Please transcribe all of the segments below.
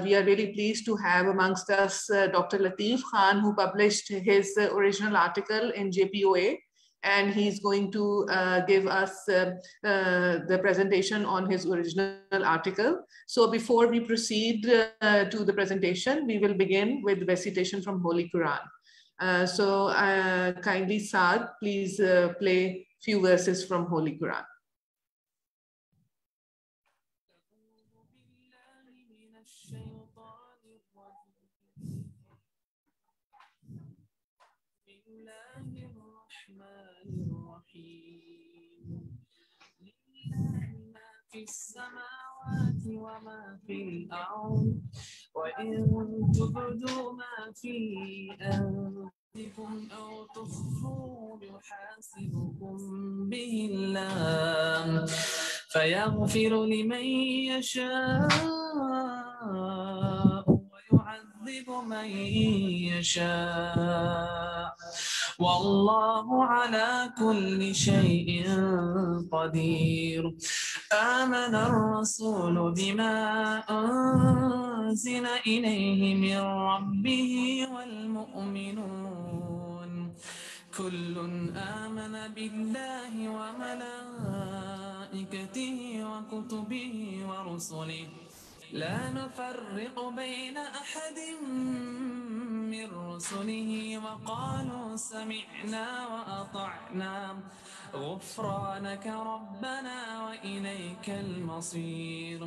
We are really pleased to have amongst us Dr. Latif Khan, who published his original article in JPOA, and he's going to give us the presentation on his original article. So before we proceed to the presentation, we will begin with recitation from Holy Quran. Kindly Saad, please play few verses from Holy Quran. في السماوات وما في الأرض وإن تبدوا ما في أنفسكم أو تخفوه يحاسبكم به الله فيغفر لمن يشاء ويعذب من يشاء والله على كل شيء قدير. آمن الرسول بما أنزل إليه من ربه والمؤمنون كل آمن بالله وملائكته وكتبه ورسله لا نفرق بين أحد من رسله وقالوا سمعنا وأطعنا غفرانك ربنا وإليك المصير.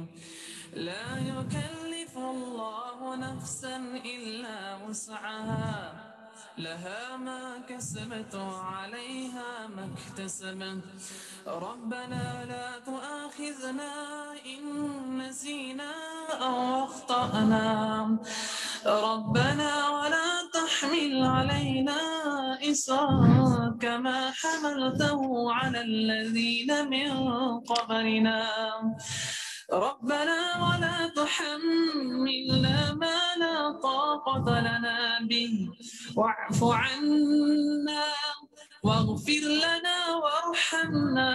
لا يكلف الله نفسا إلا وسعها لها ما كسبت وعليها ما اكتسبت ربنا لا تؤاخذنا إن نسينا أو أخطأنا ربنا ولا تحمل علينا إصرا كما حملته على الذين من قبلنا ربنا ولا تحملنا ما لا طاقة لنا به واعف عنا واغفر لنا وارحمنا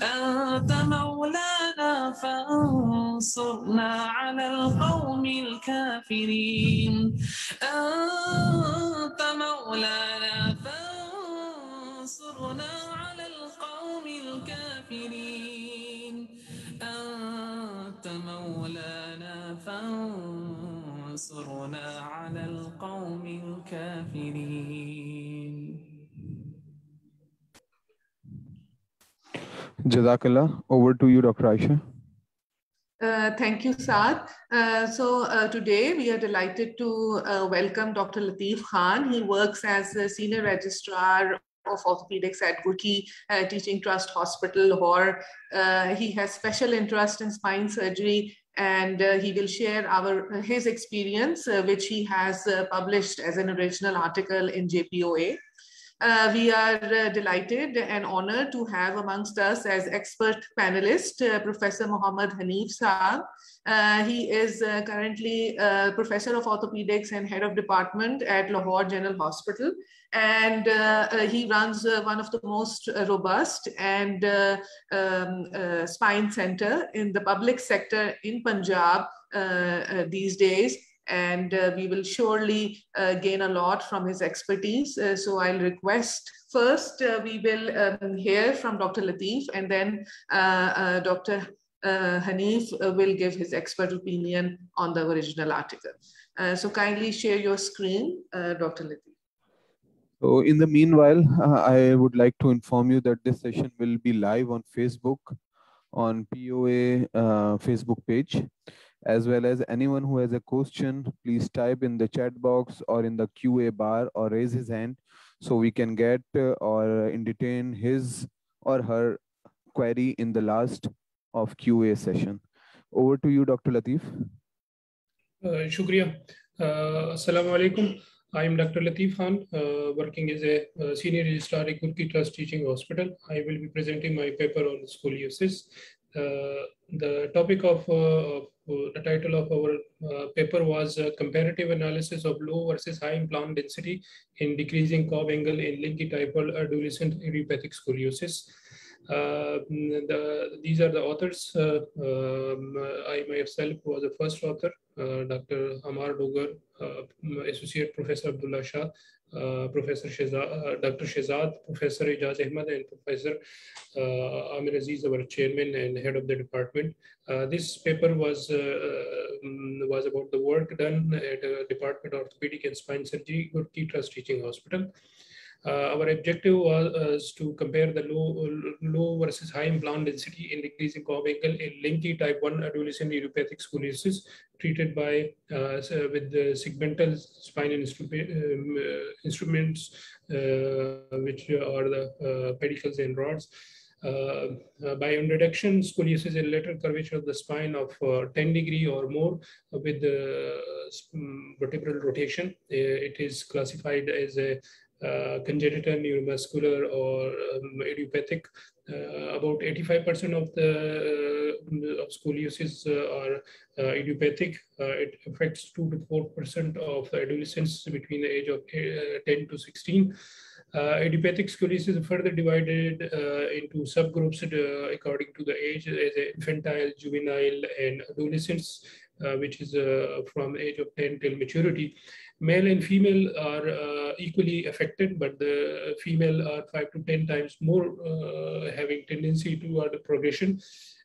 أنت مولانا فانصرنا على القوم الكافرين أنت مولانا فانصرنا على القوم الكافرين أنت مولانا فانصرنا على القوم الكافرين. Jazakallah. Over to you, Dr. Aisha. Thank you, Saad. Today we are delighted to welcome Dr. Latif Khan. He works as a Senior Registrar of Orthopedics at Gurki Teaching Trust Hospital, Lahore. He has special interest in spine surgery, and he will share his experience, which he has published as an original article in JPOA. We are delighted and honored to have amongst us as expert panelist Professor Muhammad Hanif Saab. He is currently Professor of Orthopedics and Head of Department at Lahore General Hospital, and he runs one of the most robust and spine center in the public sector in Punjab these days. And we will surely gain a lot from his expertise. So I'll request first, we will hear from Dr. Latif, and then Dr. Hanif will give his expert opinion on the original article. So kindly share your screen, Dr. Latif. So in the meanwhile, I would like to inform you that this session will be live on Facebook, on POA Facebook page, as well as anyone who has a question, please type in the chat box or in the QA bar or raise his hand so we can get or entertain his or her query in the last of QA session. Over to you, Dr. Latif. Shukriya. Assalamu alaikum. I am Dr. Latif Khan, working as a Senior Registrar at Gurki Trust Teaching Hospital. I will be presenting my paper on scoliosis. The topic of the title of our paper was comparative analysis of low versus high implant density in decreasing curve angle in linky typal adolescent idiopathic scoliosis. These are the authors. I myself was the first author, Dr. Amar Dogar, Associate Professor Abdullah Shah, Professor Dr. Shehzad, Professor Ijaz Ahmed, and Professor Amir Aziz, our chairman and head of the department. This paper was about the work done at Department of Orthopedic and Spine Surgery, Gurki Trust Teaching Hospital. Our objective was to compare the low versus high implant density in decreasing cob angle in Linke type 1 adolescent idiopathic scoliosis treated by with the segmental spine instruments, which are the pedicles and rods. By introduction, scoliosis is lateral curvature of the spine of 10 degree or more with the vertebral rotation. It is classified as a congenital neuromuscular or idiopathic. About 85% of the of scoliosis are idiopathic. It affects 2 to 4% of adolescents between the age of 10 to 16. Idiopathic scoliosis is further divided into subgroups according to the age, as infantile, juvenile, and adolescents, which is from age of 10 till maturity. Male and female are equally affected, but the female are 5 to 10 times more having tendency toward the progression.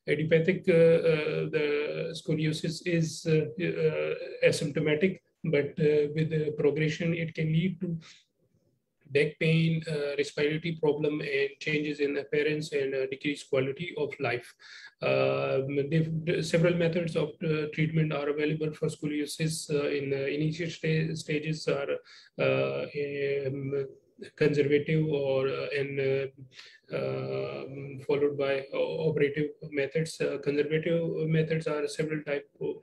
Idiopathic, the scoliosis is asymptomatic, but with the progression, it can lead to back pain, respiratory problem, and changes in appearance and decreased quality of life. Several methods of treatment are available for scoliosis. In the initial stages are conservative or followed by operative methods. Conservative methods are several types of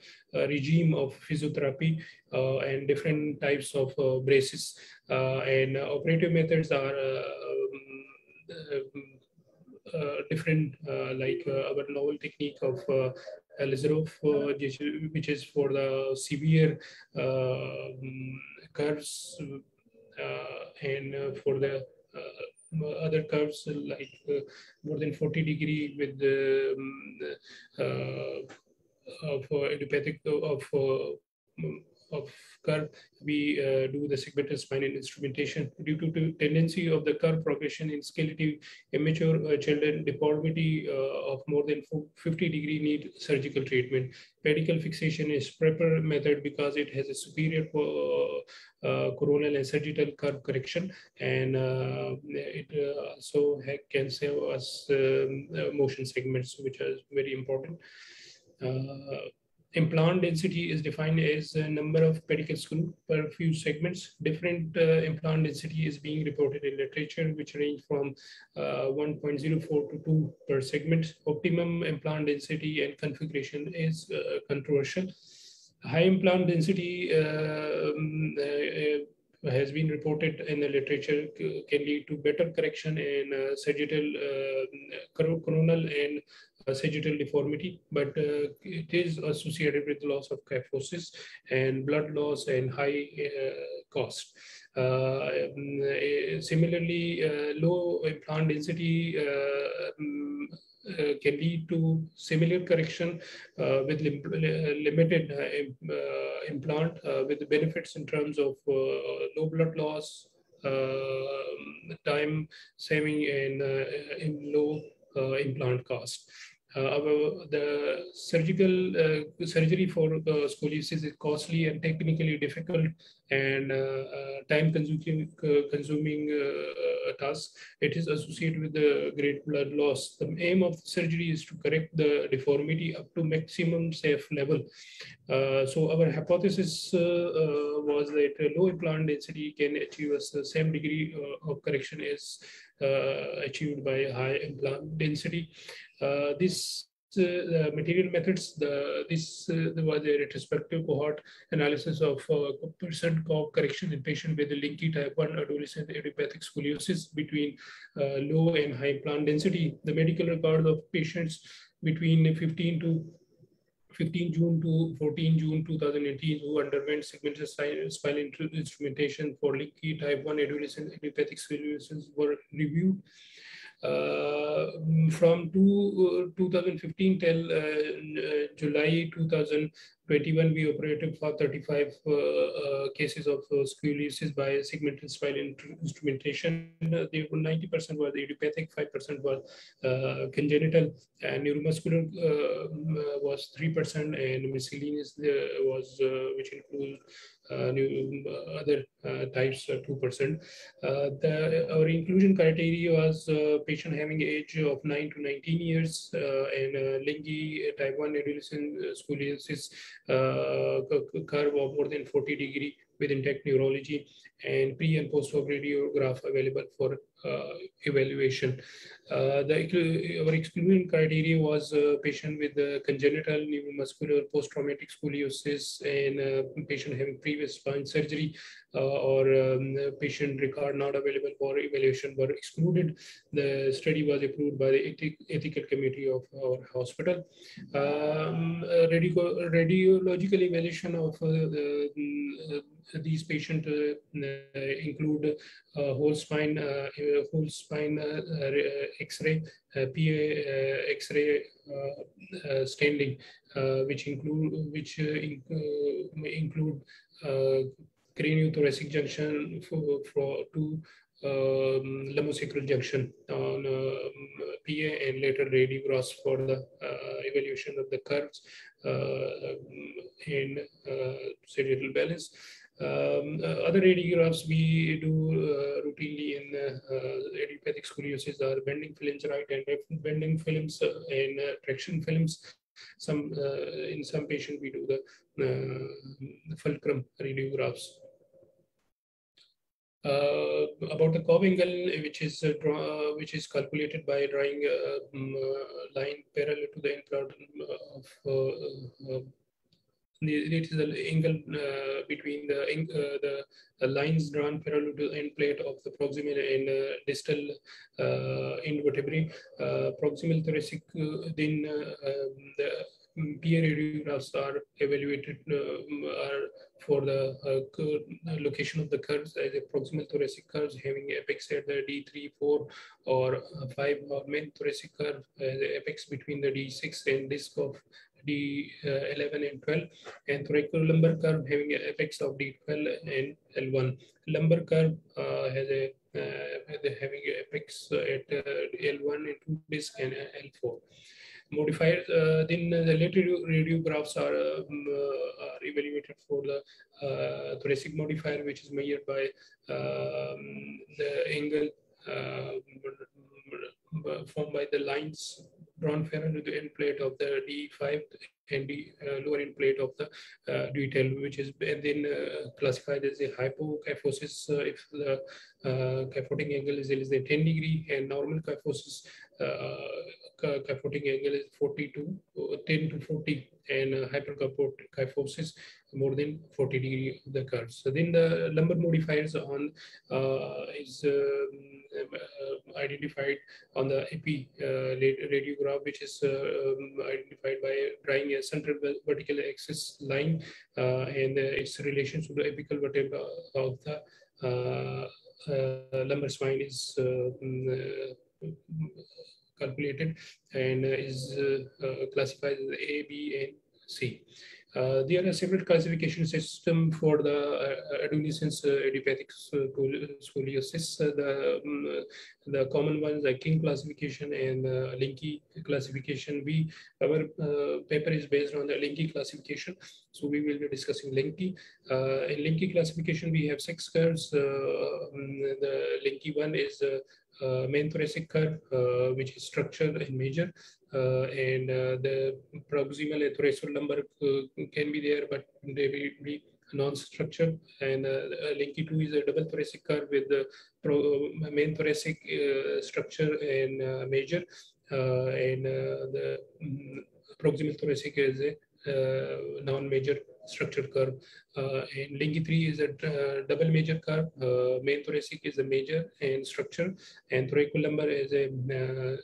regime of physiotherapy and different types of braces. And operative methods are different, like our novel technique of Lazarov, which is for the severe curves, and for the other curves like more than 40 degree with of idiopathic of curve, we do the segmental spinal instrumentation. Due to tendency of the curve progression in skeletal immature children, deformity of more than 50 degree need surgical treatment. Pedicle fixation is preferred method because it has a superior coronal and sagittal curve correction, and it also can save us motion segments, which is very important. Implant density is defined as a number of pedicle screws per few segments. Different implant density is being reported in literature, which range from 1.04 to 2 per segment. Optimum implant density and configuration is controversial. High implant density has been reported in the literature can lead to better correction in sagittal, coronal, and sagittal deformity, but it is associated with loss of kyphosis and blood loss and high cost. Similarly, low implant density can lead to similar correction with limited implant with the benefits in terms of low blood loss, time saving, and in low implant cost. The surgery for scoliosis is costly and technically difficult and time-consuming task. It is associated with the great blood loss. The aim of the surgery is to correct the deformity up to maximum safe level. So our hypothesis was that low implant density can achieve the same degree of correction as achieved by high implant density. This material methods, this was a retrospective cohort analysis of percent cob correction in patients with Linke type 1 adolescent idiopathic scoliosis between low and high implant density. The medical records of patients between 15 June to 14 June 2018 who underwent segmental spinal instrumentation for Linke type 1 adolescent idiopathic scoliosis were reviewed. From 2015 till July 2021, we operated for 35 cases of scoliosis by segmental spinal instrumentation. 90% was idiopathic, 5% was congenital, and neuromuscular was 3%, and miscellaneous was which includes other types 2%. Our inclusion criteria was patient having age of 9 to 19 years and Lengi type 1 adolescent scoliosis curve of more than 40° with intact neurology, and pre and post-op radiograph available for evaluation. Our exclusion criteria was patient with congenital neuromuscular post-traumatic scoliosis and patient having previous spine surgery or patient record not available for evaluation were excluded. The study was approved by the ethical committee of our hospital. Radiological evaluation of these patients include whole spine X-ray, PA X-ray staining, which include craniothoracic junction to lumbosacral junction on PA, and later radiographs for the evaluation of the curves and sagittal balance. Other radiographs we do routinely in idiopathic scoliosis are bending films, right and left bending films, and traction films. In some patients we do the fulcrum radiographs. About the curve angle, which is calculated by drawing a line parallel to the end plot of it is the angle between the lines drawn parallel to the end plate of the proximal and distal end vertebrae. Proximal thoracic, then the PA radiographs are evaluated for the location of the curves as a proximal thoracic curves having apex at the D3, 4, or 5, or main thoracic curve as the apex between the D6 and disc of D11 and 12, and thoracolumbar curve having an apex of D12 and L1. Lumbar curve has a having an apex at L1 and 2 disc and L4. Modifiers, then the later radiographs are evaluated for the thoracic modifier, which is measured by the angle formed by the lines drawn parallel to the end plate of the D5 and the lower end plate of the D12, which is then classified as a hypokyphosis if the kyphotic angle is 10°, and normal kyphosis kyphotic angle is 10 to 40, and hyperkyphosis more than 40° of the curve. So then the lumbar modifiers on is identified on the epi radiograph, which is identified by drawing a central vertical axis line and its relation to the apical vertebra of the lumbar spine is calculated and is classified as A, B, and C. There are several classification systems for the adolescent idiopathic scoliosis. The common ones are King classification and Linke classification. Our paper is based on the Linke classification, so we will be discussing Linke. In Linke classification, we have 6 curves. The Linke one is main thoracic curve, which is structural and major, and the proximal and thoracolumbar can be there, but they will be non-structured. And Linke 2 is a double thoracic curve with the main thoracic structure and major, and the proximal thoracic is a non-major structured curve. And Linke 3 is a double major curve. Main thoracic is a major and structure, and thoracolumbar is a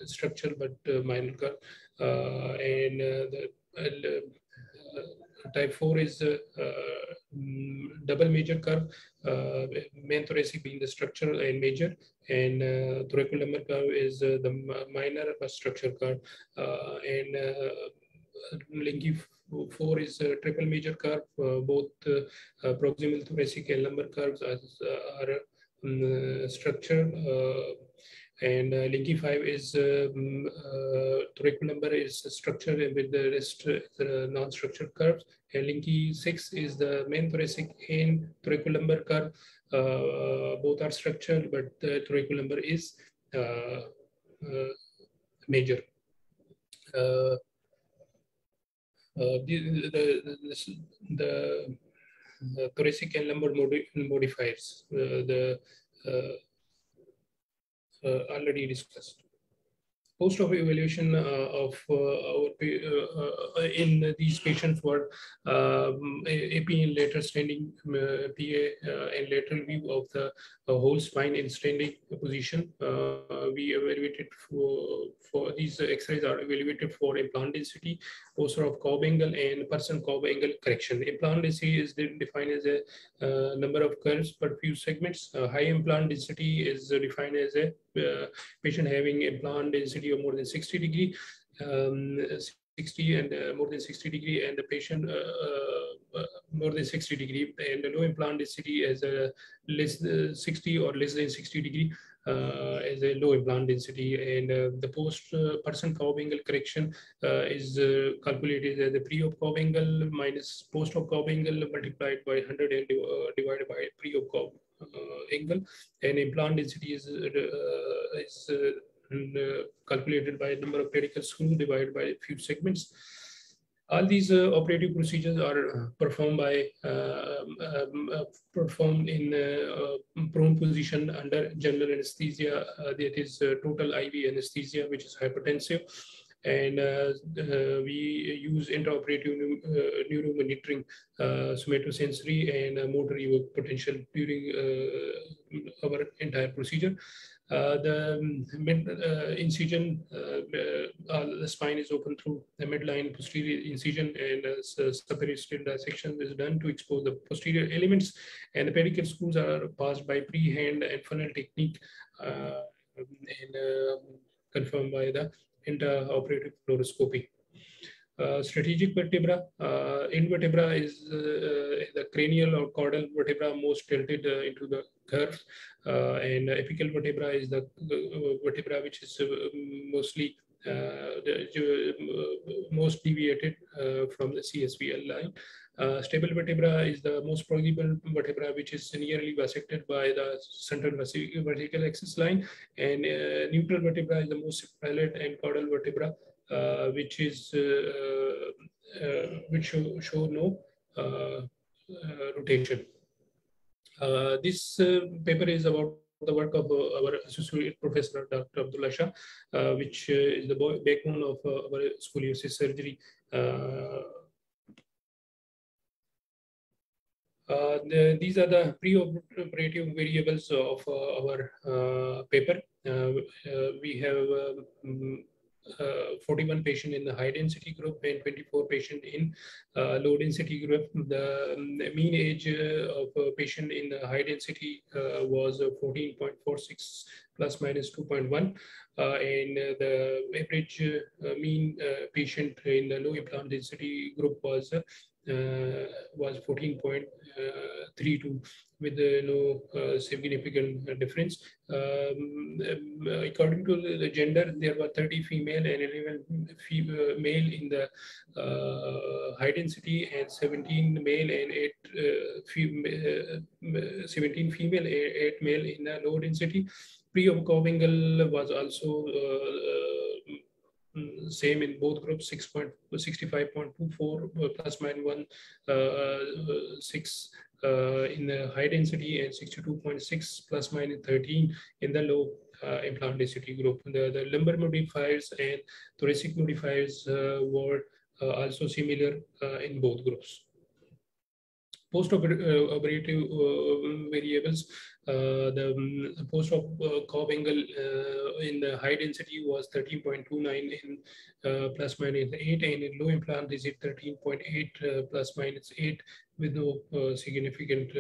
structure but minor curve. And the type 4 is double major curve, main thoracic being the structural and major, and thoracolumbar curve is the minor structure curve, and Linky 4 is a triple major curve. Both proximal thoracic and lumbar curves are structure, and Linky 5 is thoracolumbar is structure with the rest non-structured curves, and Linky 6 is the main thoracic and thoracolumbar curve. Both are structured, but the thoracolumbar is major. The thoracic and lumbar modifiers, already discussed. Post-op evaluation of in these patients were AP in lateral standing, PA and lateral view of the whole spine in standing position. We evaluated for these X-rays are evaluated for implant density, posture of Cobb angle, and person Cobb angle correction. Implant density is defined as a number of curves per few segments. High implant density is defined as a patient having implant density of more than 60 degree, 60 and more than 60 degree, and the patient more than 60 degree, and the low implant density as a less 60 or less than 60 degree as a low implant density, and the post person Cobb angle correction is calculated as the pre-op Cobb angle minus post-op Cobb angle multiplied by 100 and divided by pre-op Cobb angle, and implant density is calculated by number of pedicle screws divided by a few segments. All these operative procedures are performed in prone position under general anesthesia. That is total IV anesthesia, which is hypertensive, and we use intraoperative neuromonitoring, somatosensory, and motor evoked potential during our entire procedure. The mid incision, the spine is open through the midline posterior incision, and subperiosteal dissection is done to expose the posterior elements, and the pedicle screws are passed by pre-hand and funnel technique, and confirmed by the intraoperative fluoroscopy. Strategic vertebra, end vertebra is the cranial or caudal vertebra most tilted into the curve, and apical vertebra is the vertebra which is mostly most deviated from the CSVL line. Stable vertebra is the most proximal vertebra which is nearly bisected by the central vertical axis line, and neutral vertebra is the most palate and caudal vertebra which is which show no rotation. This paper is about the work of our associate professor, Dr. Abdullah Shah, which is the backbone of our scoliosis surgery. These are the pre-operative variables of our paper. We have 41 patients in the high density group and 24 patients in low density group. The mean age of a patient in the high density was 14.46 plus minus 2.1, and the average mean patient in the low implant density group was 14.32 with no significant difference. According to the gender, there were 30 female and 11 male in the high density, and 17 male and 17 female, 8 male in the low density. Pre-op Cobb angle was also same in both groups, 65.24 plus minus 1.6 in the high density, and 62.6 plus minus 13 in the low implant density group. The lumbar modifiers and thoracic modifiers were also similar in both groups. Post-operative variables, The post-op curve angle in the high density was 13.29 in plus minus 8, and in low implant is it 13.8 plus minus 8 with no significant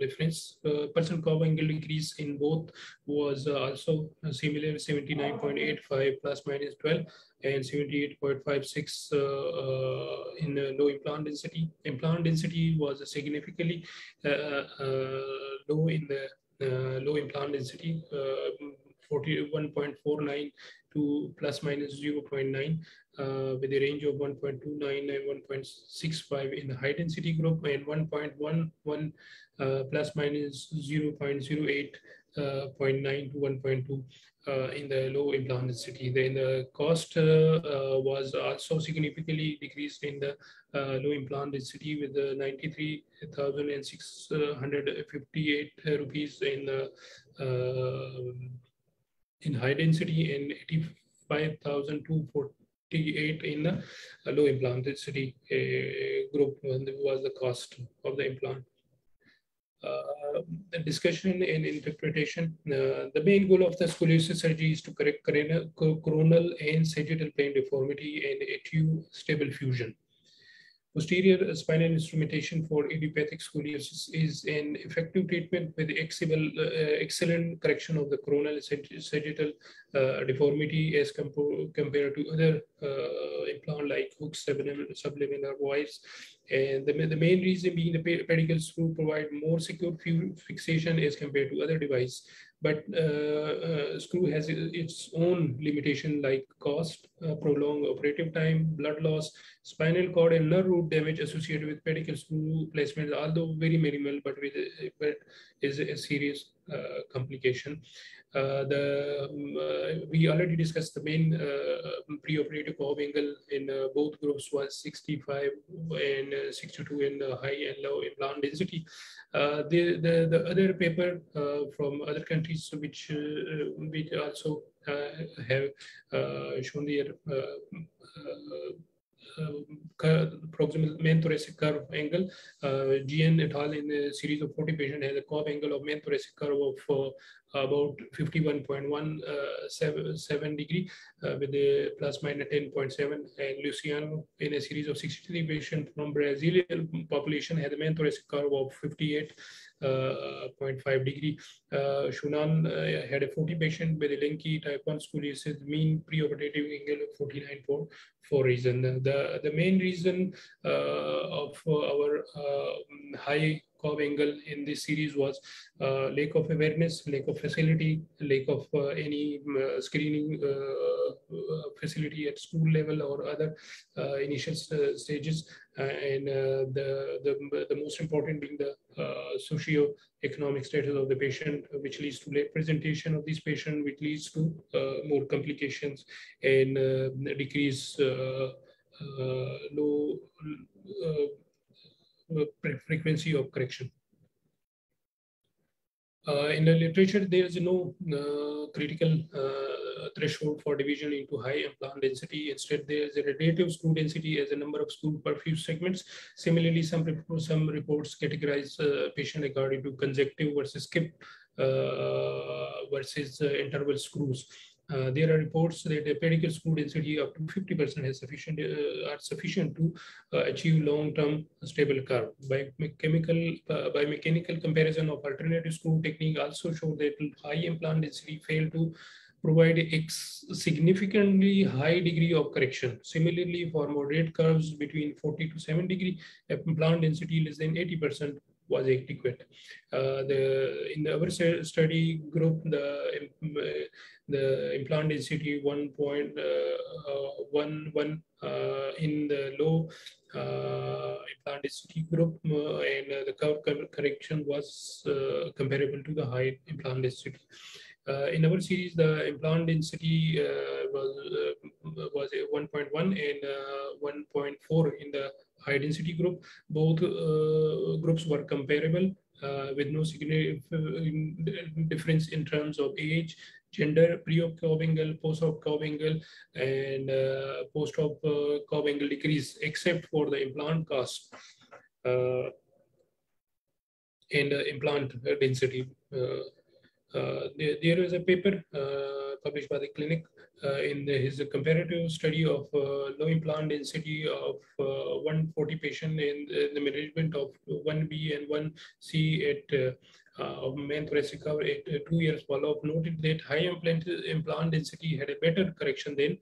difference. Percent curve angle increase in both was also similar, 79.85 plus minus 12 and 78.56 in low implant density. Implant density was significantly low in the low implant density, 41.49 to plus minus 0.9, with a range of 1.29 and 1.65 in the high density group, and 1.11 plus minus 0.08, 0.9 to 1.2 in the low implant density. Then the cost was also significantly decreased in the low implant density, with 93,658 rupees in high density and 85,248 in the low implant density group. Was the cost of the implant. The discussion and interpretation. The main goal of the scoliosis surgery is to correct coronal and sagittal plane deformity and achieve stable fusion. Posterior spinal instrumentation for idiopathic scoliosis is an effective treatment with excellent correction of the coronal and sagittal deformity as compared to other implant like hooks, sublaminar voids. And the main reason being the pedicle screw provide more secure fixation as compared to other device. But screw has its own limitation like cost, prolonged operative time, blood loss, spinal cord and nerve root damage associated with pedicle screw placement, although very minimal, but is a serious complication. We already discussed the main preoperative curve angle in both groups was 65 and 62 in high and low implant density. The other paper from other countries which also have shown their proximal main thoracic curve angle. GN et al. In a series of 40 patients has a curve angle of main thoracic curve of about 51.17 degree with a plus minus 10.7, and Luciano in a series of 63 patients from Brazilian population had a main thoracic curve of 58.5 degree. Shunan had a 40 patient with a Lenki type 1 scoliosis, mean preoperative angle of 49.4 reason. The main reason of our high curve angle in this series was lack of awareness, lack of facility, lack of any screening facility at school level or other initial stages, and the most important being the socio-economic status of the patient, which leads to late presentation of this patient, which leads to more complications and decrease low frequency of correction. In the literature, there is no critical threshold for division into high implant density. Instead, there is a relative screw density as a number of screw per few segments. Similarly, some reports categorize patient according to consecutive versus skip versus interval screws. There are reports that a pedicle screw density up to 50% is sufficient to achieve long-term stable curve. By mechanical comparison of alternative screw technique also show that high implant density fail to provide a significantly high degree of correction. Similarly, for moderate curves between 40 to 7 degree, implant density less than 80% was adequate. In our study group, the implant density 1.11 in the low implant density group, and the curve correction was comparable to the high implant density. In our series, the implant density was 1.1 and 1.4 in the high density group. Both groups were comparable with no significant difference in terms of age, gender, pre-op curve angle, post-op curve angle, and post-op curve angle decrease, except for the implant cost. in implant density. There is a paper published by the clinic in his comparative study of low implant density of 140 patients in the management of 1B and 1C at of main thoracic cover at 2 years follow-up, noted that high implant density had a better correction than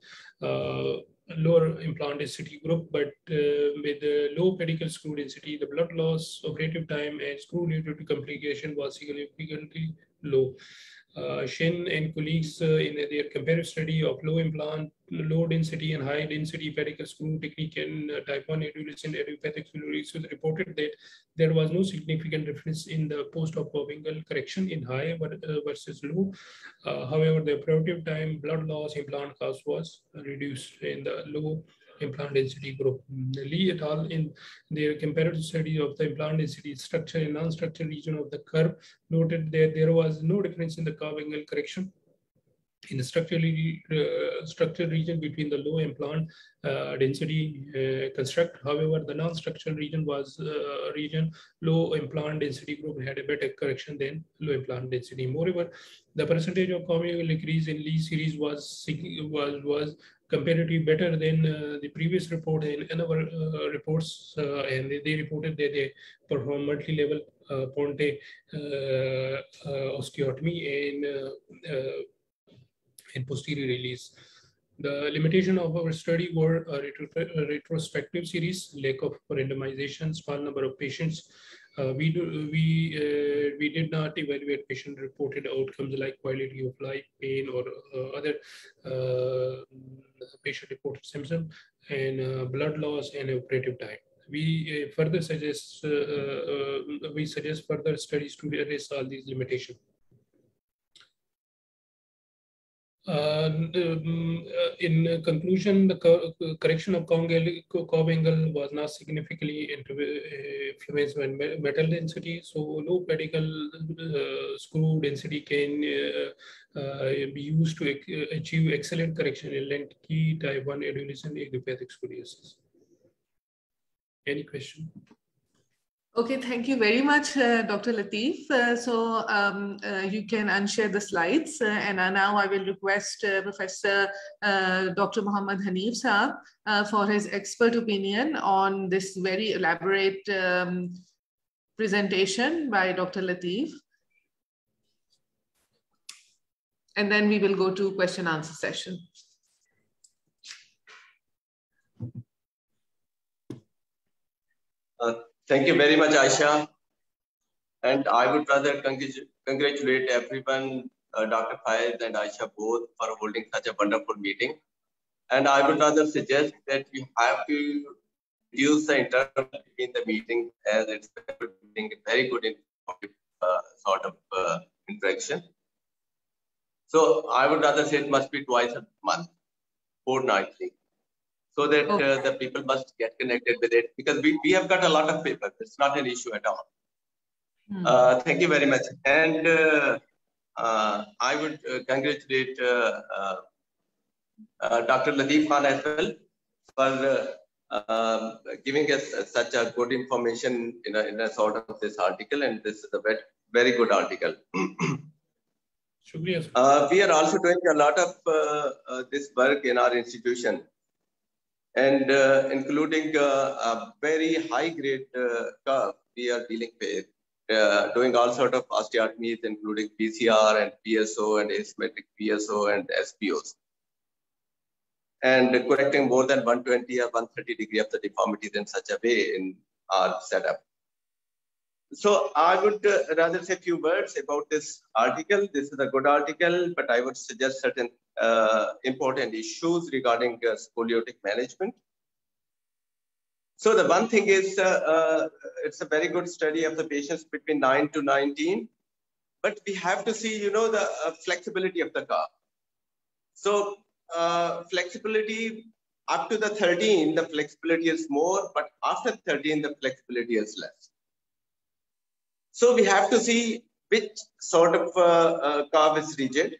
lower implant density group, but with the low pedicle screw density, the blood loss, operative time, and screw-related complication was significantly low. Shen and colleagues in their comparative study of low density and high density pedicle screw technique in type 1 adolescent idiopathic scoliosis reported that there was no significant difference in the post-op angle correction in high versus low. However, the operative time, blood loss, implant cost was reduced in the low implant density group. Lee et al. In their comparative study of the implant density structure and non-structural region of the curve noted that there was no difference in the curve angle correction in the structural region between the low implant density construct. However, the non-structural region was low implant density group had a better correction than low implant density. Moreover, the percentage of curve angle increase in Lee series was comparatively better than the previous report in our reports, and they reported that they perform multi-level Ponte osteotomy and posterior release. The limitation of our study were a retrospective series, lack of randomization, small number of patients. We did not evaluate patient-reported outcomes like quality of life, pain, or other patient-reported symptoms, and blood loss and operative time. We further suggest further studies to address all these limitations. In conclusion, the correction of curve angle was not significantly influenced by metal density. So low pedicle screw density can be used to achieve excellent correction in lengthy type 1 adolescent idiopathic scoliosis. Any question? Okay, thank you very much, Dr. Lateef. You can unshare the slides. And now I will request Professor Dr. Muhammad Hanif Saab for his expert opinion on this very elaborate presentation by Dr. Lateef. And then we will go to question answer session. Thank you very much, Aisha. And I would rather congratulate everyone, Dr. Faiz and Aisha both, for holding such a wonderful meeting. And I would rather suggest that we have to use the interval between the meeting, as it's very good sort of interaction. So I would rather say it must be twice a month, fortnightly, so that the people must get connected with it, because we have got a lot of papers. It's not an issue at all. Thank you very much. And I would congratulate Dr. Lateef Khan as well for giving us such a good information in a sort of this article, and this is a very good article. We are also doing a lot of this work in our institution, and including a very high grade curve we are dealing with, doing all sort of osteotomies, including PCR and PSO and asymmetric PSO and SPOs, and correcting more than 120 or 130 degree of the deformities in such a way in our setup. So I would rather say a few words about this article. This is a good article, but I would suggest certain important issues regarding scoliotic management. So the one thing is, it's a very good study of the patients between 9 to 19, but we have to see, the flexibility of the curve. So flexibility up to the 13, the flexibility is more, but after 13, the flexibility is less. So we have to see which sort of curve is rigid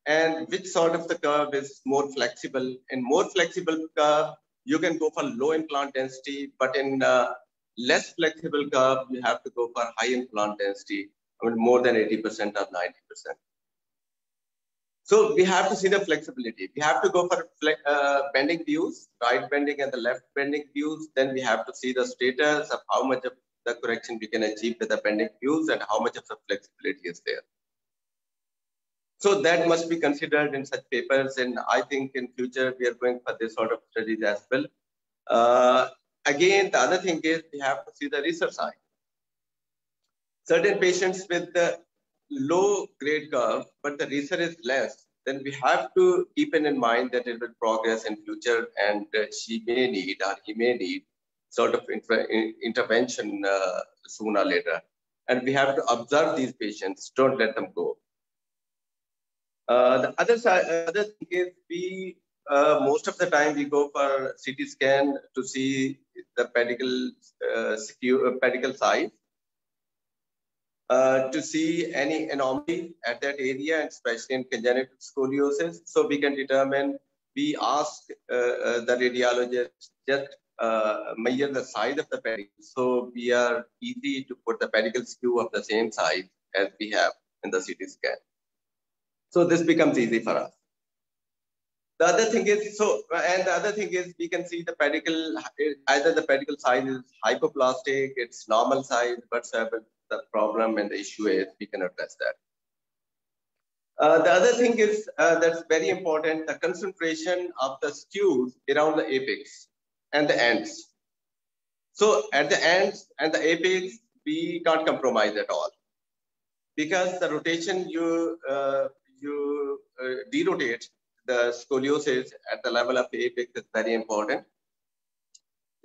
and which sort of the curve is more flexible. In more flexible curve, you can go for low implant density, but in less flexible curve, you have to go for high implant density, I mean more than 80% or 90%. So we have to see the flexibility. We have to go for bending views, right bending and the left bending views. Then we have to see the status of how much of the correction we can achieve with the bending views and how much of the flexibility is there. So that must be considered in such papers. And I think in future, we are going for this sort of studies as well. Again, the other thing is we have to see the research side. Certain patients with the low grade curve, but the research is less, then we have to keep in mind that it will progress in future, and she may need or he may need sort of intervention sooner or later. And we have to observe these patients, don't let them go. The other thing is we most of the time we go for CT scan to see the pedicle size, to see any anomaly at that area, especially in congenital scoliosis. So we can determine, we ask the radiologist just measure the size of the pedicle. So we are easy to put the pedicle skew of the same size as we have in the CT scan. So this becomes easy for us. The other thing is, we can see the pedicle, either the pedicle size is hypoplastic, it's normal size, whatsoever the problem and the issue is, we can address that. The other thing is that's very important, the concentration of the skews around the apex and the ends. So at the ends and the apex, we can't compromise at all, because the rotation you derotate the scoliosis at the level of the apex is very important.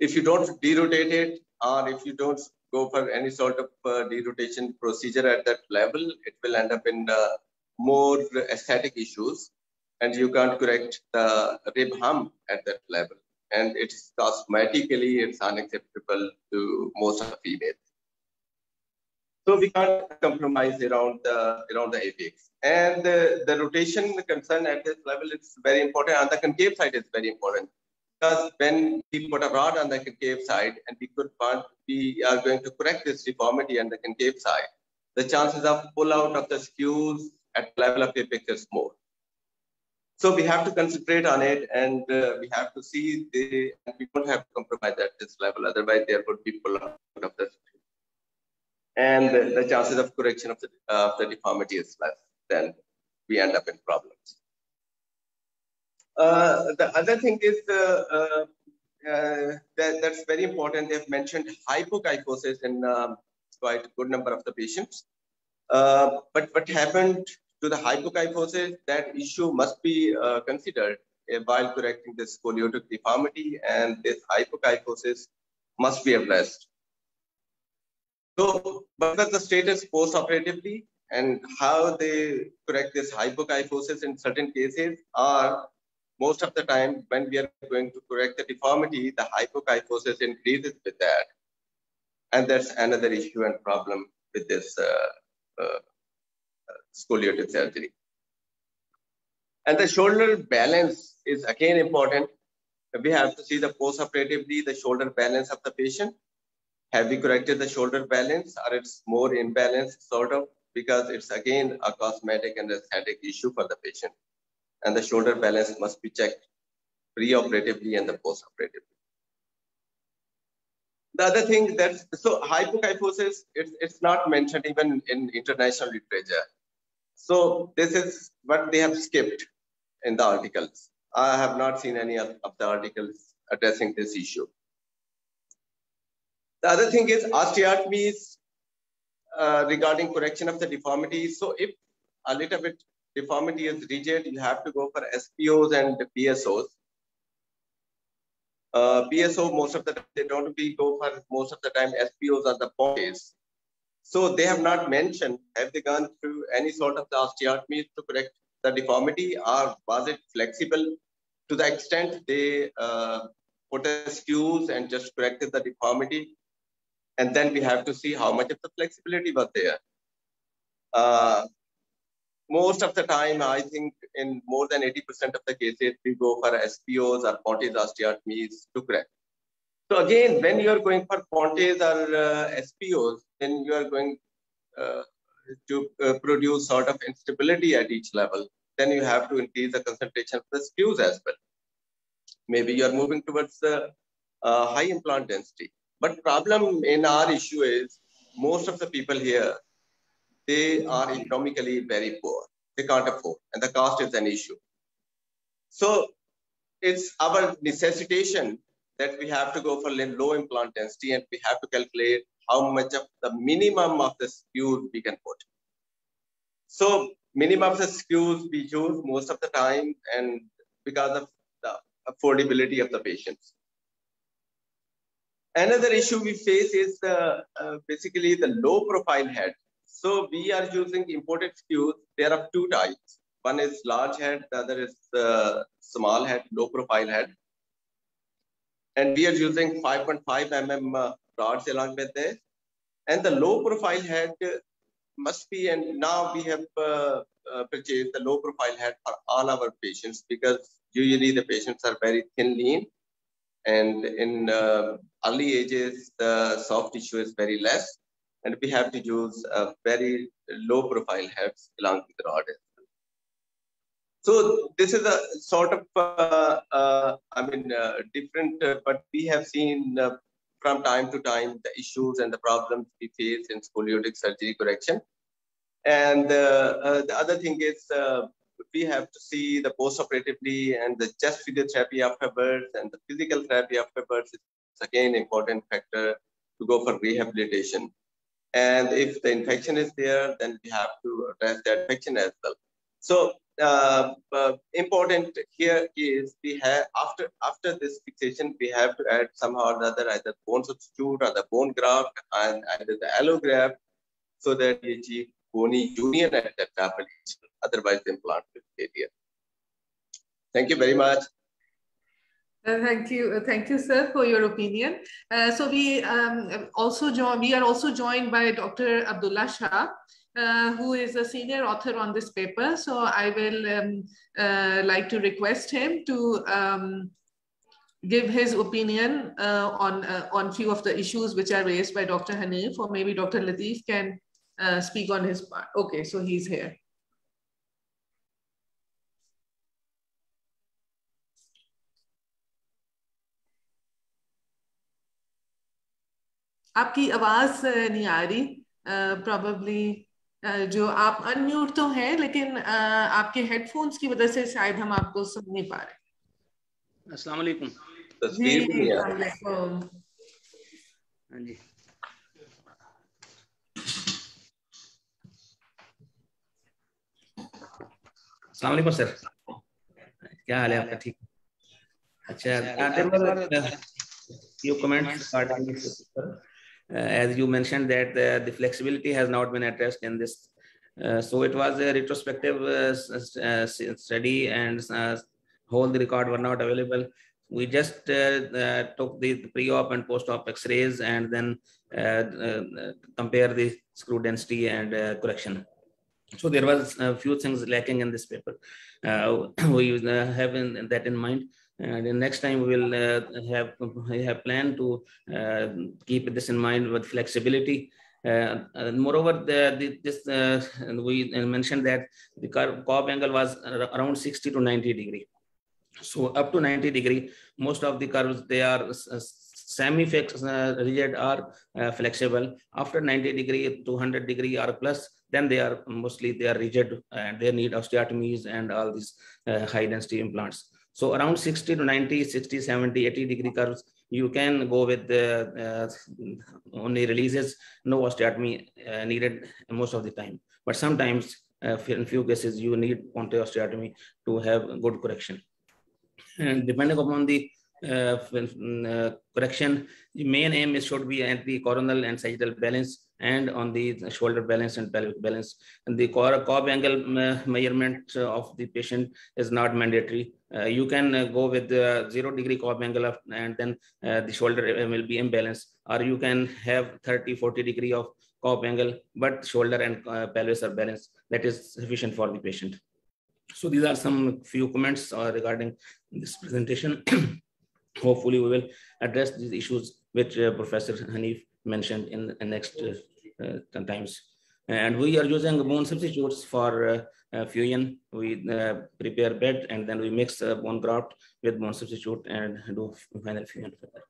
If you don't derotate it, or if you don't go for any sort of derotation procedure at that level, it will end up in more aesthetic issues, and you can't correct the rib hump at that level. And it's cosmetically, it's unacceptable to most of the females. So we can't compromise around the apex. And the rotation concern at this level is very important. On the concave side is very important, because when we put a rod on the concave side and we are going to correct this deformity on the concave side, the chances of pull out of the skews at level of apex is more. So we have to concentrate on it, and we have to see we don't have to compromise at this level. Otherwise, there would be pull out of the skew, and the chances of correction of the deformity is less. Then we end up in problems. The other thing is that's very important. They've mentioned hypokyphosis in quite a good number of the patients. But what happened to the hypokyphosis, that issue must be considered while correcting this scoliotic deformity, and this hypokyphosis must be addressed. So what was the status post-operatively, and how they correct this hypokyphosis in certain cases, are most of the time when we are going to correct the deformity, the hypokyphosis increases with that. And that's another issue and problem with this scoliotic surgery. And the shoulder balance is again important. We have to see the post-operatively, the shoulder balance of the patient. Have we corrected the shoulder balance, or it's more imbalanced sort of, because it's again a cosmetic and aesthetic issue for the patient. And the shoulder balance must be checked pre-operatively and the post-operatively. The other thing so hypokyphosis, it's not mentioned even in international literature. So this is what they have skipped in the articles. I have not seen any of the articles addressing this issue. The other thing is osteotomies regarding correction of the deformity. So if a little bit deformity is rigid, you have to go for SPOs and PSOs. PSO, most of the time, they don't go for most of the time SPOs are the pontes. So they have not mentioned, have they gone through any sort of the osteotomies to correct the deformity, or was it flexible to the extent they put the skews and just corrected the deformity? And then we have to see how much of the flexibility was there. Most of the time, I think in more than 80% of the cases, we go for SPOs or pontes osteotomies to correct. So again, when you are going for Pontes or SPOs, then you are going to produce sort of instability at each level. Then you have to increase the concentration of the skews as well. Maybe you are moving towards the high implant density. But problem in our issue is most of the people here, they are economically very poor. They can't afford, and the cost is an issue. So it's our necessitation that we have to go for low implant density, and we have to calculate how much of the minimum of the skews we can put. So minimum of the skews we choose most of the time, and because of the affordability of the patients. Another issue we face is basically the low profile head. So we are using imported skews. There are two types. One is large head, the other is small head, low profile head. And we are using 5.5 mm rods along with this. And the low profile head must be, and now we have purchased the low profile head for all our patients, because usually the patients are very thin, lean. And in early ages, the soft tissue is very less. And we have to use very low profile heads along with the rod. So this is a sort of, different, but we have seen from time to time the issues and the problems we face in scoliotic surgery correction. And the other thing is we have to see the post-operatively and the chest physiotherapy afterwards, and the physical therapy afterwards is again important factor to go for rehabilitation. And if the infection is there, then we have to address that infection as well. So important here is we have after this fixation, we have to add somehow or other either bone substitute or the bone graft and either the allograft, so that we achieve bony union at that rapid. Otherwise, the implant will failure. Thank you very much. Thank you, sir, for your opinion. So we are also joined by Dr. Abdullah Shah, who is a senior author on this paper. So I will like to request him to give his opinion on few of the issues which are raised by Dr. Hanif, or maybe Dr. Latif can speak on his part. Okay, so he's here. आपकी आवाज नहीं आ रही, probably जो आप unmute तो हैं, लेकिन आपके हेडफोन्स की वजह से शायद हम आपको सुन नहीं पा रहे। अस्सलाम वालेकुम। हाँ जी, अस्सलाम वालेकुम सर, क्या हाल है आपका? ठीक। अच्छा, few comments regarding this paper. As you mentioned that the flexibility has not been addressed in this. So it was a retrospective study, and whole the record were not available. We just took the pre-op and post-op X-rays and then compare the screw density and correction. So there was a few things lacking in this paper. We have that in mind. And the next time we will have planned to keep this in mind with flexibility. Moreover, we mentioned that the curve angle was around 60 to 90 degree. So up to 90 degree, most of the curves, they are semi-fixed, rigid or flexible. After 90 degree to 100 degree or plus, then they are mostly rigid and they need osteotomies and all these high density implants. So around 60 to 90, 60, 70, 80 degree curves, you can go with only releases, no osteotomy needed most of the time. But sometimes, in few cases, you need ponte osteotomy to have good correction. And depending upon the correction, the main aim should be at the coronal and sagittal balance and on the shoulder balance and pelvic balance. And the curve angle measurement of the patient is not mandatory. You can go with the 0 degree curve angle and then the shoulder will be imbalanced, or you can have 30, 40 degree of curve angle, but shoulder and pelvis are balanced. That is sufficient for the patient. So these are some few comments regarding this presentation. hopefully we will address these issues which Professor Hanif mentioned in the next times. And we are using bone substitutes for fusion. We prepare bed and then we mix bone graft with bone substitute and do final fusion for that.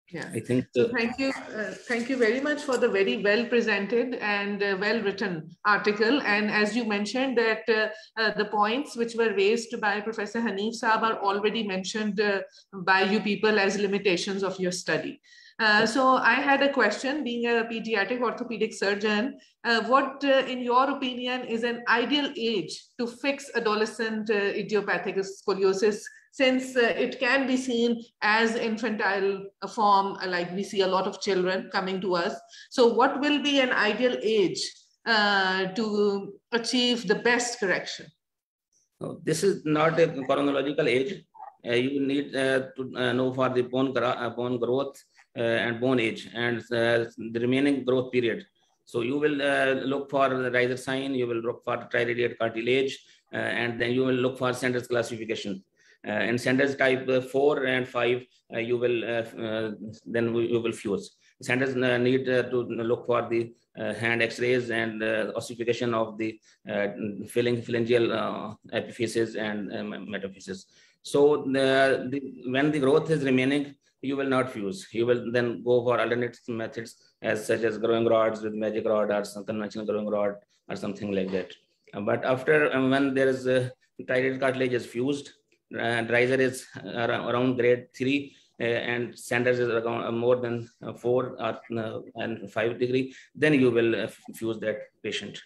Yeah, I think. So thank you very much for the very well presented and well written article. And as you mentioned that the points which were raised by Professor Hanif Saab are already mentioned by you people as limitations of your study. So I had a question, being a pediatric orthopedic surgeon, what in your opinion is an ideal age to fix adolescent idiopathic scoliosis, since it can be seen as infantile form, like we see a lot of children coming to us. So what will be an ideal age to achieve the best correction? This is not a chronological age. You need to know for the bone growth and bone age and the remaining growth period. So you will look for the riser sign, you will look for triradiate cartilage, and then you will look for Sanders classification. And Sanders type 4 and 5, you will then you will fuse. Sanders need to look for the hand X-rays and ossification of the phalangeal epiphysis and metaphysis. So when the growth is remaining, you will not fuse. You will then go for alternate methods such as growing rods with magic rod or some conventional growing rod or something like that. But after when there is triradiate cartilage is fused, riser is around grade 3 and Sanders is around more than 4 or and 5 degree, then you will fuse that patient.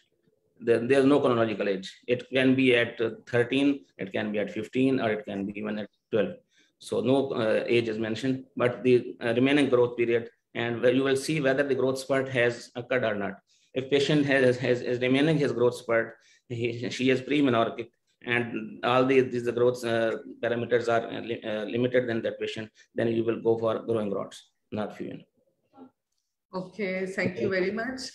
There's no chronological age. It can be at 13, it can be at 15, or it can be even at 12. So no age is mentioned, but the remaining growth period, and where you will see whether the growth spurt has occurred or not. If patient is remaining his growth spurt, she is pre-menorrhagic, and all these growth parameters are limited in that patient, then you will go for growing rods, not fusion. Okay, thank you very much.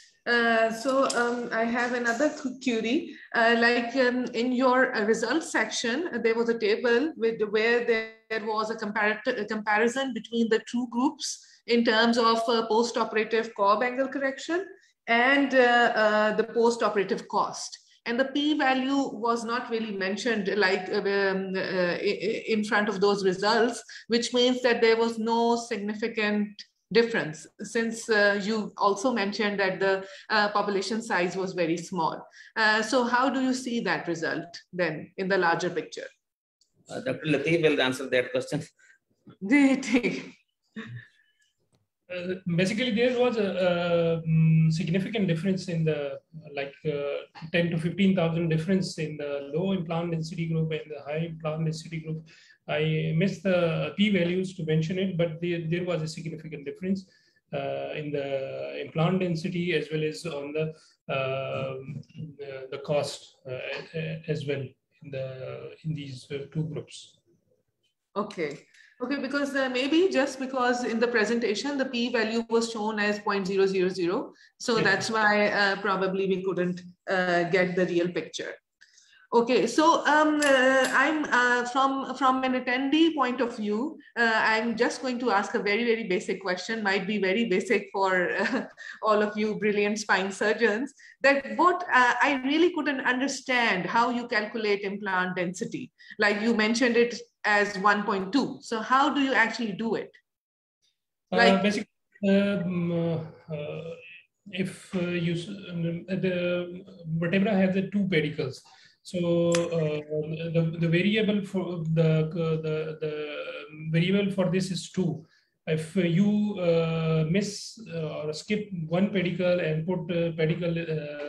So I have another query. In your results section, there was a table where there was a comparison between the two groups in terms of post-operative Cobb angle correction and the post-operative cost. And the p-value was not really mentioned in front of those results, which means that there was no significant difference, since you also mentioned that the population size was very small. So how do you see that result then in the larger picture? Dr. Lateef will answer that question. Basically, there was a significant difference in the 10 to 15,000 difference in the low implant density group and the high implant density group. I missed the p-values to mention it, but there was a significant difference in the implant density as well as on the cost as well in these two groups. Okay. Okay, because maybe just because in the presentation, the p-value was shown as 0.000. So that's why probably we couldn't get the real picture. Okay, so I'm from an attendee point of view, I'm just going to ask a very, very basic question, might be very basic for all of you brilliant spine surgeons, that what I really couldn't understand how you calculate implant density. Like you mentioned it as 1.2. So how do you actually do it? Basically, if the vertebra has the two pedicles. So the variable for the variable for this is 2. If you miss or skip one pedicle and put a pedicle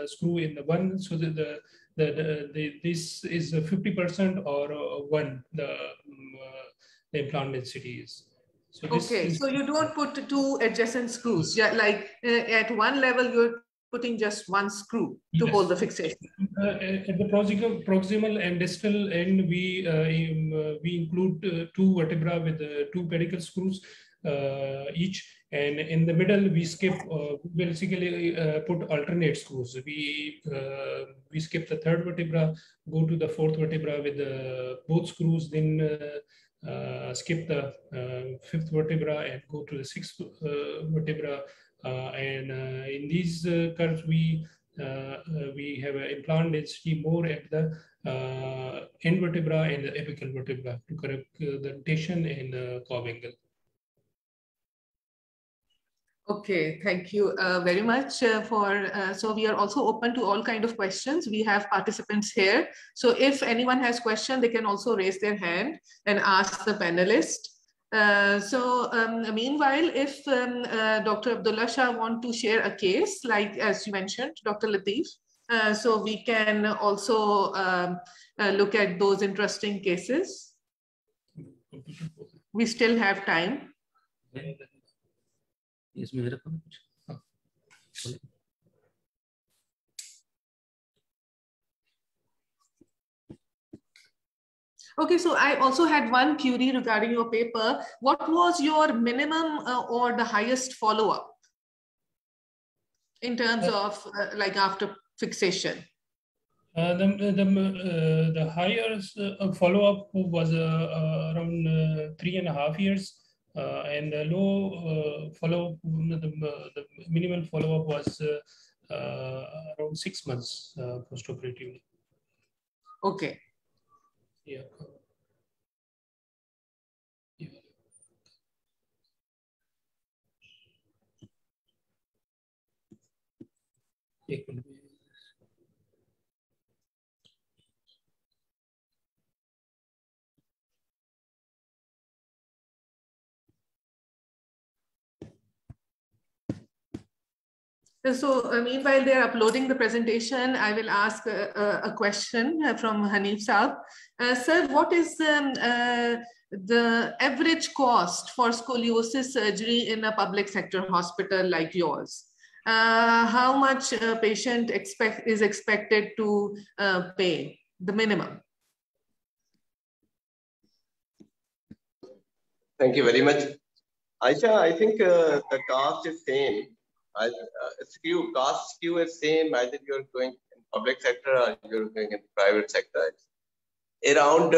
screw in the one, so that this is 50% or 1 the implant density is. So this is, so you don't put 2 adjacent screws. Yeah, like at one level you're putting just 1 screw to hold the fixation. At the proximal and distal end, we include 2 vertebra with 2 pedicle screws each, and in the middle we skip. Basically, put alternate screws. We skip the 3rd vertebra, go to the 4th vertebra with both screws, then skip the fifth vertebra and go to the sixth vertebra. And in these curves, we have an implant density more at the end vertebra and the apical vertebra to correct the rotation and curve angle. Okay, thank you very much so we are also open to all kind of questions. We have participants here. So if anyone has question, they can also raise their hand and ask the panelist. Meanwhile, if Dr. Abdullah Shah want to share a case, like as you mentioned, Dr. Lateef, so we can also look at those interesting cases. We still have time. इसमें मेरा काम कुछ Okay, so I also had one query regarding your paper. What was your minimum or the highest follow-up in terms of like after fixation? The highest follow-up was around 3.5 years. And the low follow-up, the minimal follow-up was around 6 months post-operatively. Okay. Yeah. So meanwhile they're uploading the presentation, I will ask a question from Hanif Saab. Sir, what is the average cost for scoliosis surgery in a public sector hospital like yours? How much a patient is expected to pay, the minimum? Thank you very much. Aisha, I think the cost is same. Cost skew is same either you're going in public sector or you're going in private sector. Around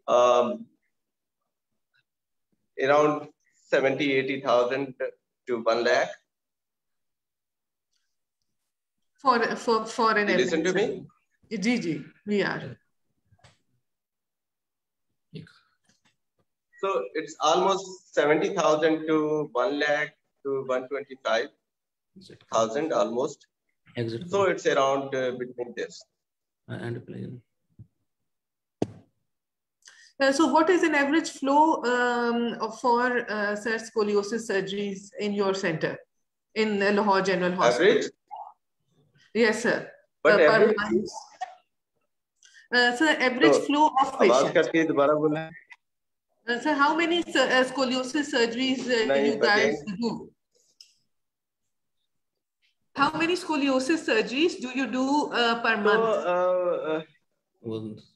70,000-80,000 to 1 lakh. For an listen to me? Ji, we are. So it's almost 70,000 to 1 lakh to 125,000 almost. Exactly. So it's around between this. So what is an average flow for scoliosis surgeries in your center, in Lahore General Hospital? Average? Yes, sir. But average? Sir, average flow of patients. Sir, how many scoliosis surgeries you guys do? How many scoliosis surgeries do you do per month?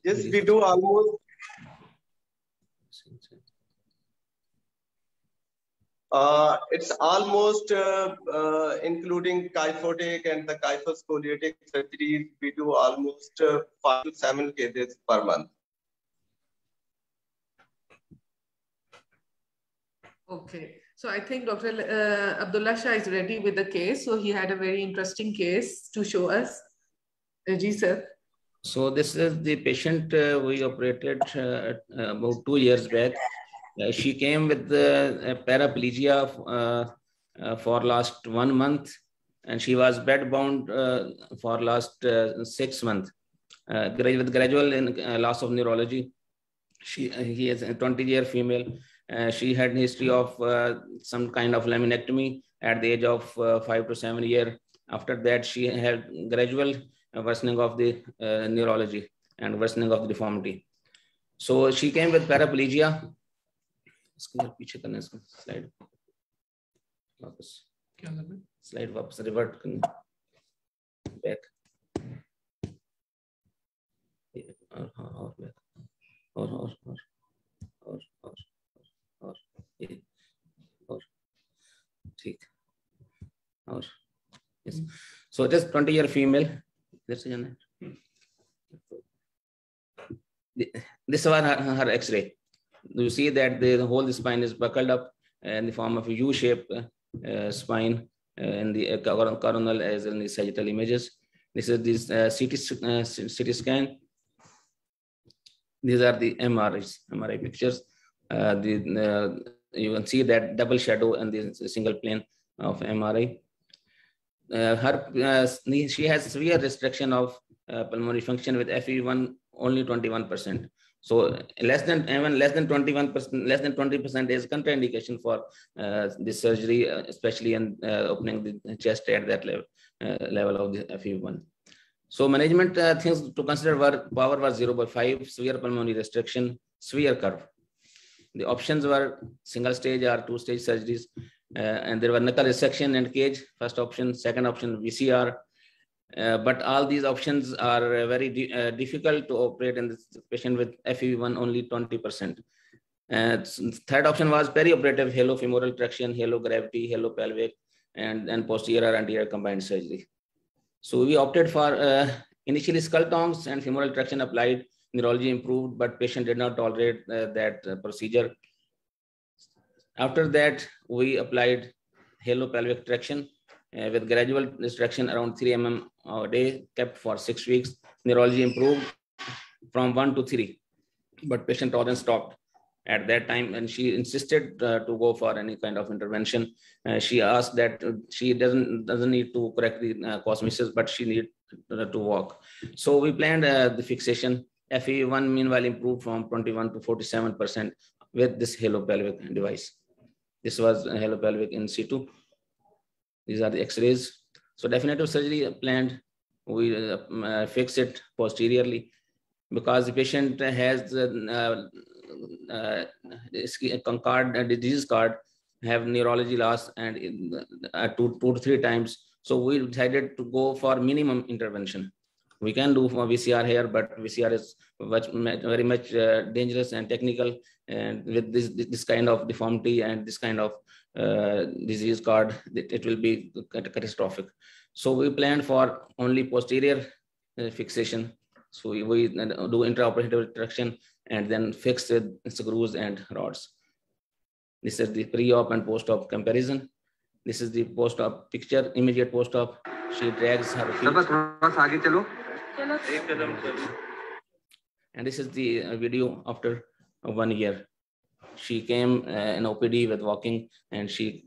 Yes, we do almost. It's almost including kyphotic and the kyphoscoliotic surgeries. We do almost 5 to 7 cases per month. Okay, so I think Dr. Abdullah Shah is ready with the case. So he had a very interesting case to show us. Ji, sir. So this is the patient we operated about 2 years back. She came with paraplegia for last 1 month, and she was bedbound for last 6 months with gradual loss of neurology. He is a 20-year female. She had history of some kind of laminectomy at the age of 5 to 7 years. After that, she had gradual worsening of the neurology and worsening of the deformity. So she came with paraplegia. Slide वापस revert back और ठीक और yes. So it is 20-year female. This was her X-ray. You see that the whole spine is buckled up in the form of a U-shaped spine in the coronal as in the sagittal images. This is this CT scan. These are the MRI pictures. You can see that double shadow in the single plane of MRI. She has severe restriction of pulmonary function with FEV1 only 21%. So less than 21%, less than 20% is contraindication for this surgery, especially in opening the chest at that level of the FEV1. So management things to consider were power was 0/5, severe pulmonary restriction, severe curve. The options were single stage or two stage surgeries, and there were knuckle resection and cage. First option, second option VCR. But all these options are very difficult to operate in this patient with FEV1 only 20%. Third option was perioperative halofemoral traction, halogravity, halopelvic, and posterior or anterior combined surgery. So we opted for initially skull tongs and femoral traction applied. Neurology improved, but patient did not tolerate that procedure. After that, we applied halopelvic traction with gradual restriction around 3 mm a day, kept for 6 weeks. Neurology improved from 1 to 3, but patient tolerance stopped at that time, and she insisted to go for any kind of intervention. She asked that she doesn't need to correct the cosmesis, but she needs to walk. So we planned the fixation. FEV1 meanwhile improved from 21 to 47% with this halopelvic device. This was halopelvic in situ. These are the X-rays. So definitive surgery planned. We fix it posteriorly because the patient has disease card, have neurology loss, and 2 to 3 times. So we decided to go for minimum intervention. We can do for VCR here, but VCR is very much dangerous and technical, and with this kind of deformity and this kind of disease card, it will be catastrophic. So we planned for only posterior fixation. So we do intraoperative traction and then fix with screws and rods. This is the pre-op and post-op comparison. This is the post-op picture, immediate post-op. She drags her feet. And this is the video after 1 year. She came in OPD with walking, and she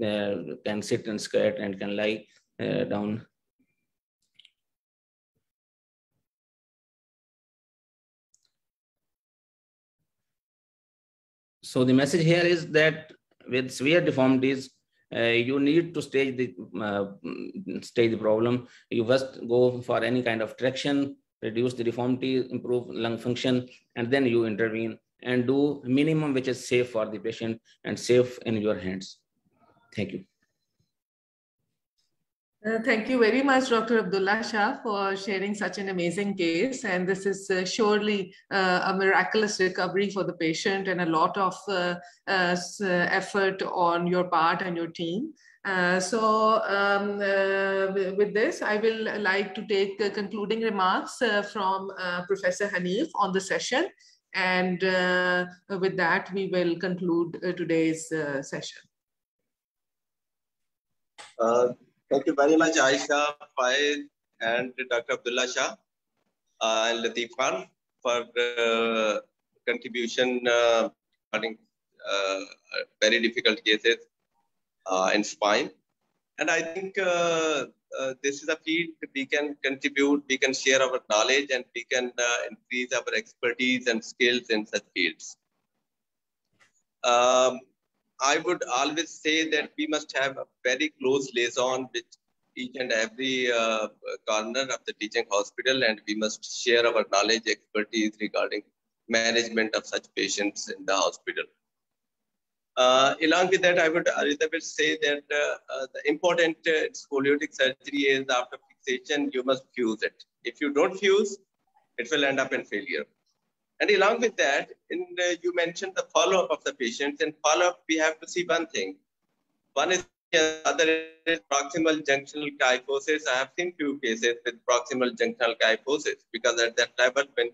can sit and squat and can lie down. So the message here is that with severe deformities, you need to stage the problem. You must go for any kind of traction, reduce the deformity, improve lung function, and then you intervene and do minimum which is safe for the patient and safe in your hands. Thank you. Thank you very much, Dr. Abdullah Shah, for sharing such an amazing case. And this is surely a miraculous recovery for the patient and a lot of effort on your part and your team. With this, I will like to take concluding remarks from Professor Hanif on the session. And with that, we will conclude today's session. Thank you very much, Aisha, Faiz, and Dr. Abdullah Shah and Lateef Khan for the contribution regarding very difficult cases in spine. And I think this is a field we can contribute, we can share our knowledge, and we can increase our expertise and skills in such fields. I would always say that we must have a very close liaison with each and every corner of the teaching hospital, and we must share our knowledge, expertise regarding management of such patients in the hospital. Along with that, I would say that the important scoliotic surgery is after fixation, you must fuse it. If you don't fuse, it will end up in failure. And along with that, you mentioned the follow-up of the patients. And follow-up, we have to see one thing. One is other is proximal junctional kyphosis. I have seen few cases with proximal junctional kyphosis because at that level, when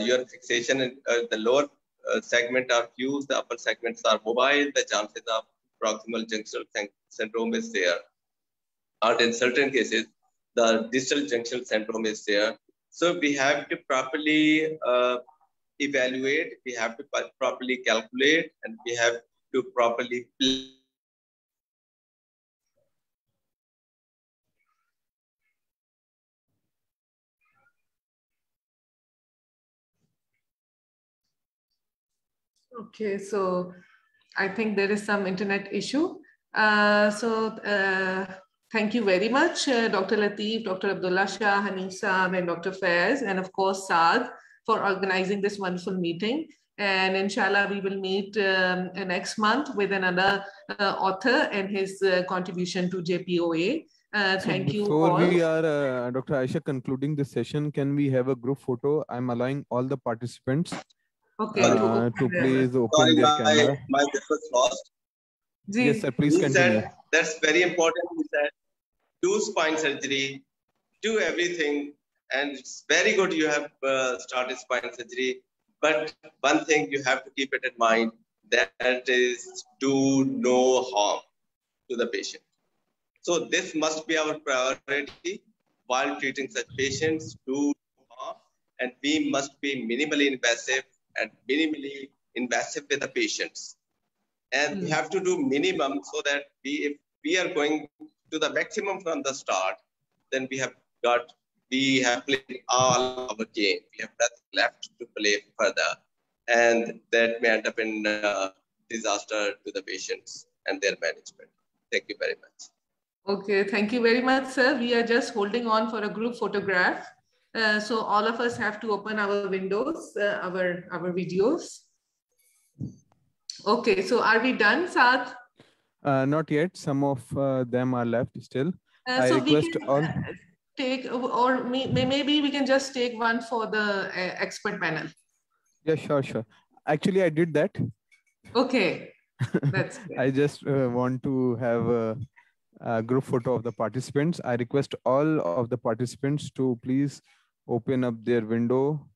your fixation in the lower segment are fused, the upper segments are mobile, the chances of proximal junctional syndrome is there. And in certain cases, the distal junctional syndrome is there. So we have to properly evaluate, we have to properly calculate, and we have to properly plan. Okay, so I think there is some internet issue. Thank you very much, Dr. Lateef, Dr. Abdullah Shah, Hanisa, and Dr. Faiz, and of course, Saad, for organizing this wonderful meeting. And inshallah, we will meet next month with another author and his contribution to JPOA. Thank you all. Before we are, Dr. Aisha, concluding this session, can we have a group photo? I'm allowing all the participants to please open their camera. My was lost. Yes, sir, please continue. Said, that's very important. He said, do spine surgery, do everything. And it's very good you have started spine surgery. But one thing you have to keep it in mind, that is do no harm to the patient. So this must be our priority while treating such patients, do no harm, and we must be minimally invasive and minimally invasive with the patients. And we have to do minimum so that if we are going to the maximum from the start, then we have played all our game. We have nothing left to play further. And that may end up in disaster to the patients and their management. Thank you very much. Okay, thank you very much, sir. We are just holding on for a group photograph. So all of us have to open our windows, our videos. Okay, so are we done, Saad? Not yet. Some of them are left still. I so request we can all. Take, or maybe we can just take one for the expert panel. Yeah, sure. Actually, I did that. Okay, that's good. I just want to have a group photo of the participants. I request all of the participants to please open up their window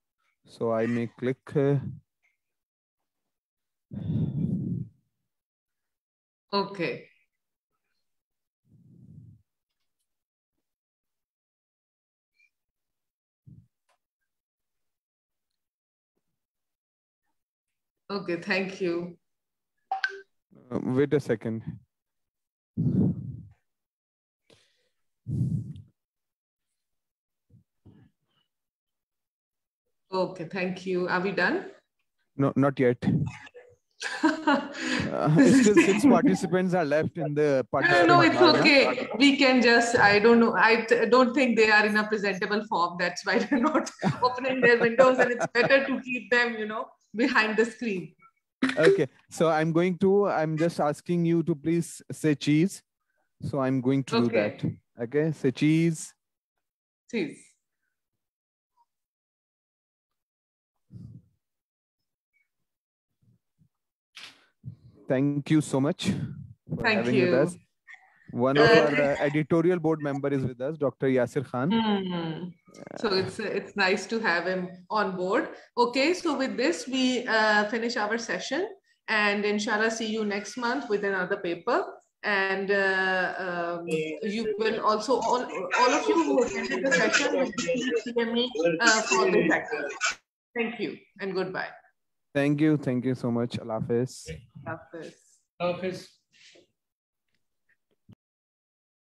so I may click. Okay. Okay, thank you. Wait a second. Okay, thank you. Are we done? No, not yet. Still 6 participants are left in the participant. No, it's okay. We can just, I don't know. I don't think they are in a presentable form. That's why they're not opening their windows, and it's better to keep them, behind the screen. Okay, so I'm just asking you to please say cheese. So I'm going to do that. Okay, say cheese. Cheese. Thank you so much for having you. with us. One of our editorial board member is with us, Dr. Yasir Khan. So it's nice to have him on board. Okay, so with this, we finish our session, and inshallah see you next month with another paper. And you will also, all of you who attended the session will see me for this activity. Thank you and goodbye. Thank you so much. Allah Hafiz. Allah Hafiz. Hafiz.